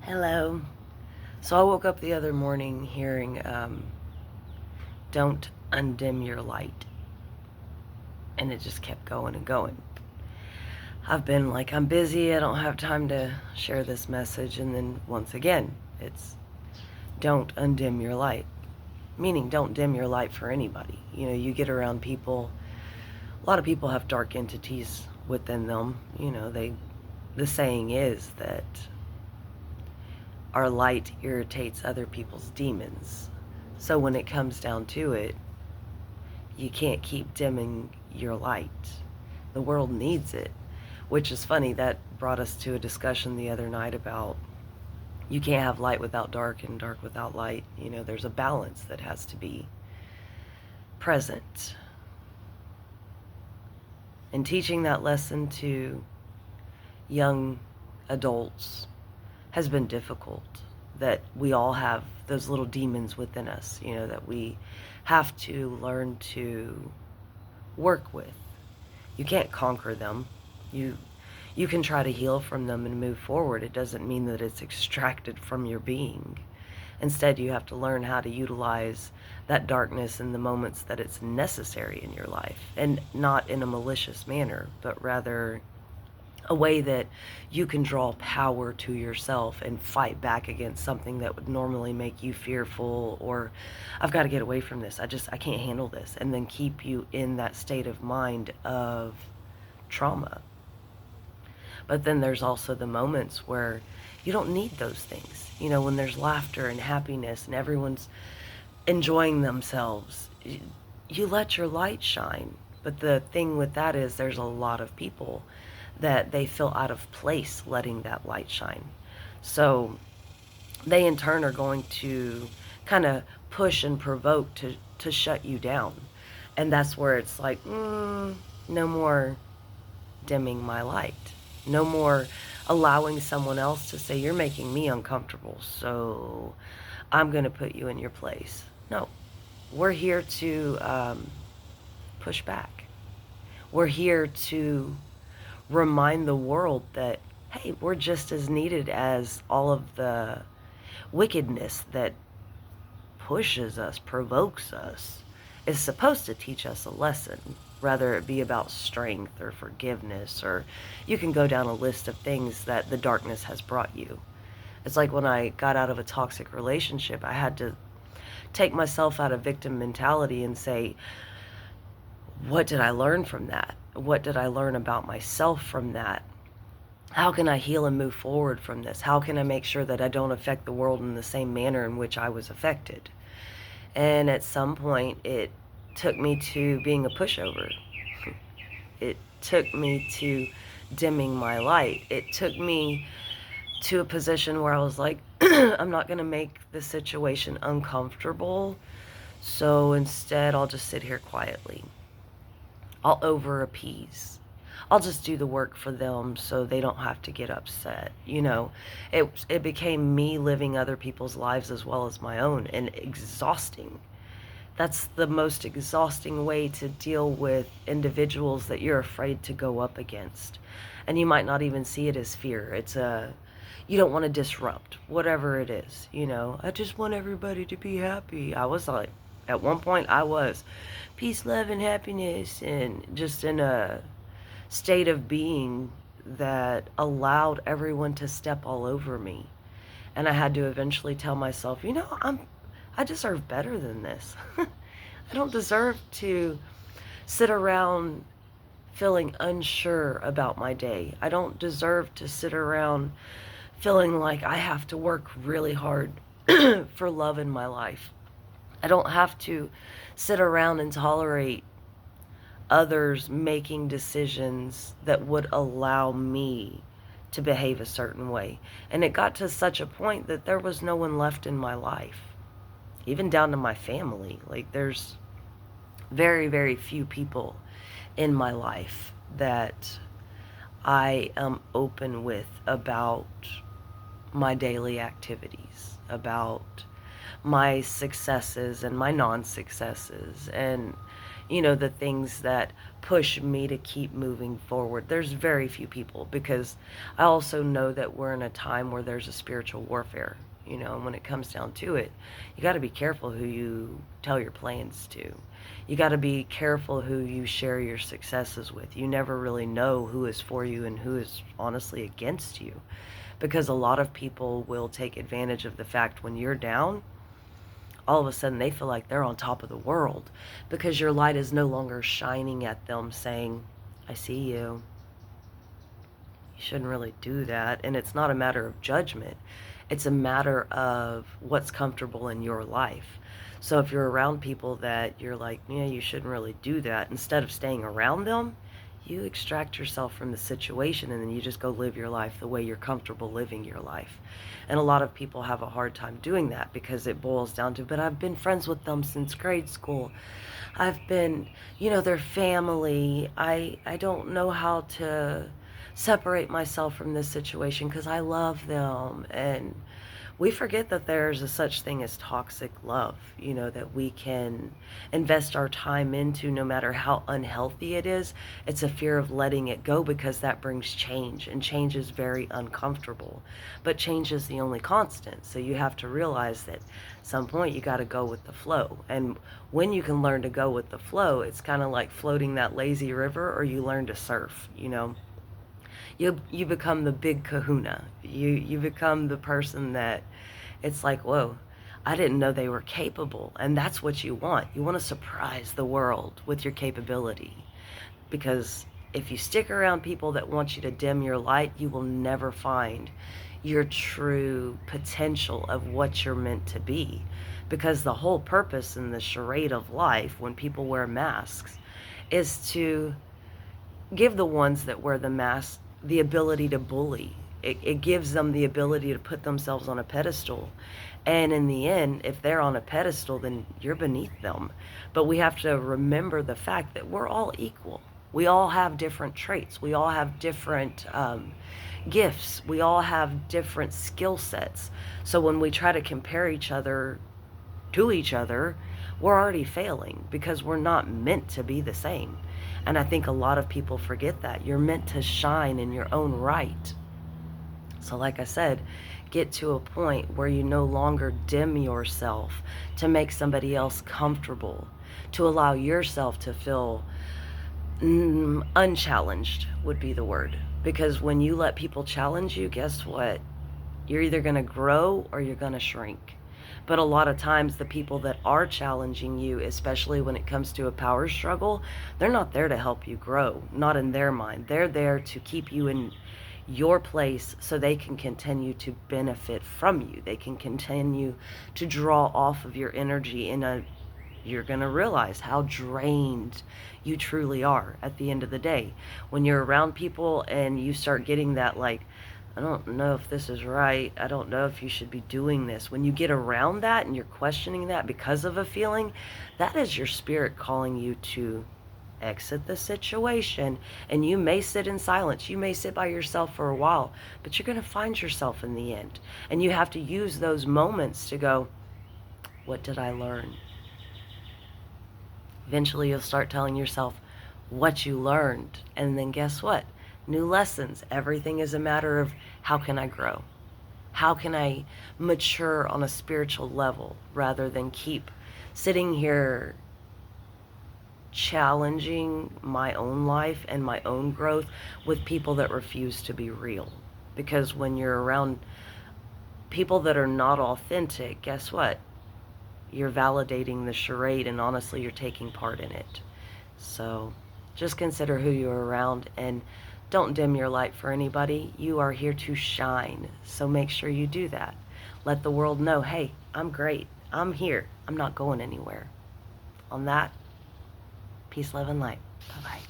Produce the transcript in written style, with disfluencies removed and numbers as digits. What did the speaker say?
Hello. So I woke up the other morning hearing, don't undim your light. And it just kept going and going. I've been like, I'm busy, I don't have time to share this message. And then once again, it's don't undim your light. Meaning, don't dim your light for anybody. You get around people, a lot of people have dark entities within them. The saying is that our light irritates other people's demons. So when it comes down to it, you can't keep dimming your light. The world needs it, which is funny. That brought us to a discussion the other night about you can't have light without dark and dark without light. There's a balance that has to be present. And teaching that lesson to young adults has been difficult. That we all have those little demons within us, that we have to learn to work with. You can't conquer them. You can try to heal from them and move forward. It doesn't mean that it's extracted from your being. Instead, you have to learn how to utilize that darkness in the moments that it's necessary in your life, and not in a malicious manner, but rather a way that you can draw power to yourself and fight back against something that would normally make you fearful, or I've got to get away from this. I can't handle this. And then keep you in that state of mind of trauma. But then there's also the moments where you don't need those things. When there's laughter and happiness and everyone's enjoying themselves, you let your light shine. But the thing with that is there's a lot of people that they feel out of place letting that light shine. So they in turn are going to kind of push and provoke to shut you down. And that's where it's like, no more dimming my light. No more allowing someone else to say, you're making me uncomfortable, so I'm going to put you in your place. No, we're here to push back. We're here to remind the world that, hey, we're just as needed as all of the wickedness that pushes us, provokes us, is supposed to teach us a lesson, whether it be about strength or forgiveness, or you can go down a list of things that the darkness has brought you. It's like when I got out of a toxic relationship, I had to take myself out of victim mentality and say, what did I learn from that? What did I learn about myself from that? How can I heal and move forward from this? How can I make sure that I don't affect the world in the same manner in which I was affected? And at some point, it took me to being a pushover. It took me to dimming my light. It took me to a position where I was like, I'm not going to make the situation uncomfortable. So instead, I'll just sit here quietly. I'll over appease. I'll just do the work for them so they don't have to get upset. It became me living other people's lives as well as my own, and exhausting. That's the most exhausting way to deal with individuals that you're afraid to go up against. And you might not even see it as fear. You don't want to disrupt, whatever it is. I just want everybody to be happy. I was like, at one point I was peace, love, and happiness, and just in a state of being that allowed everyone to step all over me. And I had to eventually tell myself, I deserve better than this. I don't deserve to sit around feeling unsure about my day. I don't deserve to sit around feeling like I have to work really hard for love in my life. I don't have to sit around and tolerate others making decisions that would allow me to behave a certain way. And it got to such a point that there was no one left in my life, even down to my family. Like, there's very, very few people in my life that I am open with about my daily activities, about my successes and my non-successes. And the things that push me to keep moving forward. There's very few people, because I also know that we're in a time where there's a spiritual warfare, and when it comes down to it, you got to be careful who you tell your plans to. You got to be careful who you share your successes with. You never really know who is for you and who is honestly against you, because a lot of people will take advantage of the fact when you're down, all of a sudden they feel like they're on top of the world, because your light is no longer shining at them saying, I see you. You shouldn't really do that. And it's not a matter of judgment. It's a matter of what's comfortable in your life. So if you're around people that you're like, yeah, you shouldn't really do that, instead of staying around them, you extract yourself from the situation, and then you just go live your life the way you're comfortable living your life. And a lot of people have a hard time doing that, because it boils down to, but I've been friends with them since grade school. I've been, their family. I don't know how to separate myself from this situation because I love them. And we forget that there's a such thing as toxic love, that we can invest our time into, no matter how unhealthy it is. It's a fear of letting it go, because that brings change, and change is very uncomfortable. But change is the only constant. So you have to realize that at some point you got to go with the flow. And when you can learn to go with the flow, it's kind of like floating that lazy river, or you learn to surf. You become the big kahuna. You become the person that it's like, whoa, I didn't know they were capable. And that's what you want. You want to surprise the world with your capability. Because if you stick around people that want you to dim your light, you will never find your true potential of what you're meant to be. Because the whole purpose in the charade of life, when people wear masks, is to give the ones that wear the mask the ability to bully. It gives them the ability to put themselves on a pedestal. And in the end, if they're on a pedestal, then you're beneath them. But we have to remember the fact that we're all equal. We all have different traits. We all have different gifts. We all have different skill sets. So when we try to compare each other to each other, we're already failing, because we're not meant to be the same. And I think a lot of people forget that. You're meant to shine in your own right. So like I said, get to a point where you no longer dim yourself to make somebody else comfortable, to allow yourself to feel unchallenged would be the word. Because when you let people challenge you, guess what? You're either going to grow or you're going to shrink. But a lot of times the people that are challenging you, especially when it comes to a power struggle, they're not there to help you grow, not in their mind. They're there to keep you in your place so they can continue to benefit from you. They can continue to draw off of your energy you're going to realize how drained you truly are at the end of the day. When you're around people and you start getting that, like, I don't know if this is right. I don't know if you should be doing this. When you get around that and you're questioning that because of a feeling, that is your spirit calling you to exit the situation. And you may sit in silence. You may sit by yourself for a while, but you're going to find yourself in the end. And you have to use those moments to go, what did I learn? Eventually you'll start telling yourself what you learned. And then guess what? New lessons. Everything is a matter of, how can I grow? How can I mature on a spiritual level, rather than keep sitting here challenging my own life and my own growth with people that refuse to be real. Because when you're around people that are not authentic, guess what? You're validating the charade, and honestly, you're taking part in it. So just consider who you're around, and don't dim your light for anybody. You are here to shine. So make sure you do that. Let the world know, hey, I'm great. I'm here. I'm not going anywhere. On that, peace, love, and light. Bye-bye.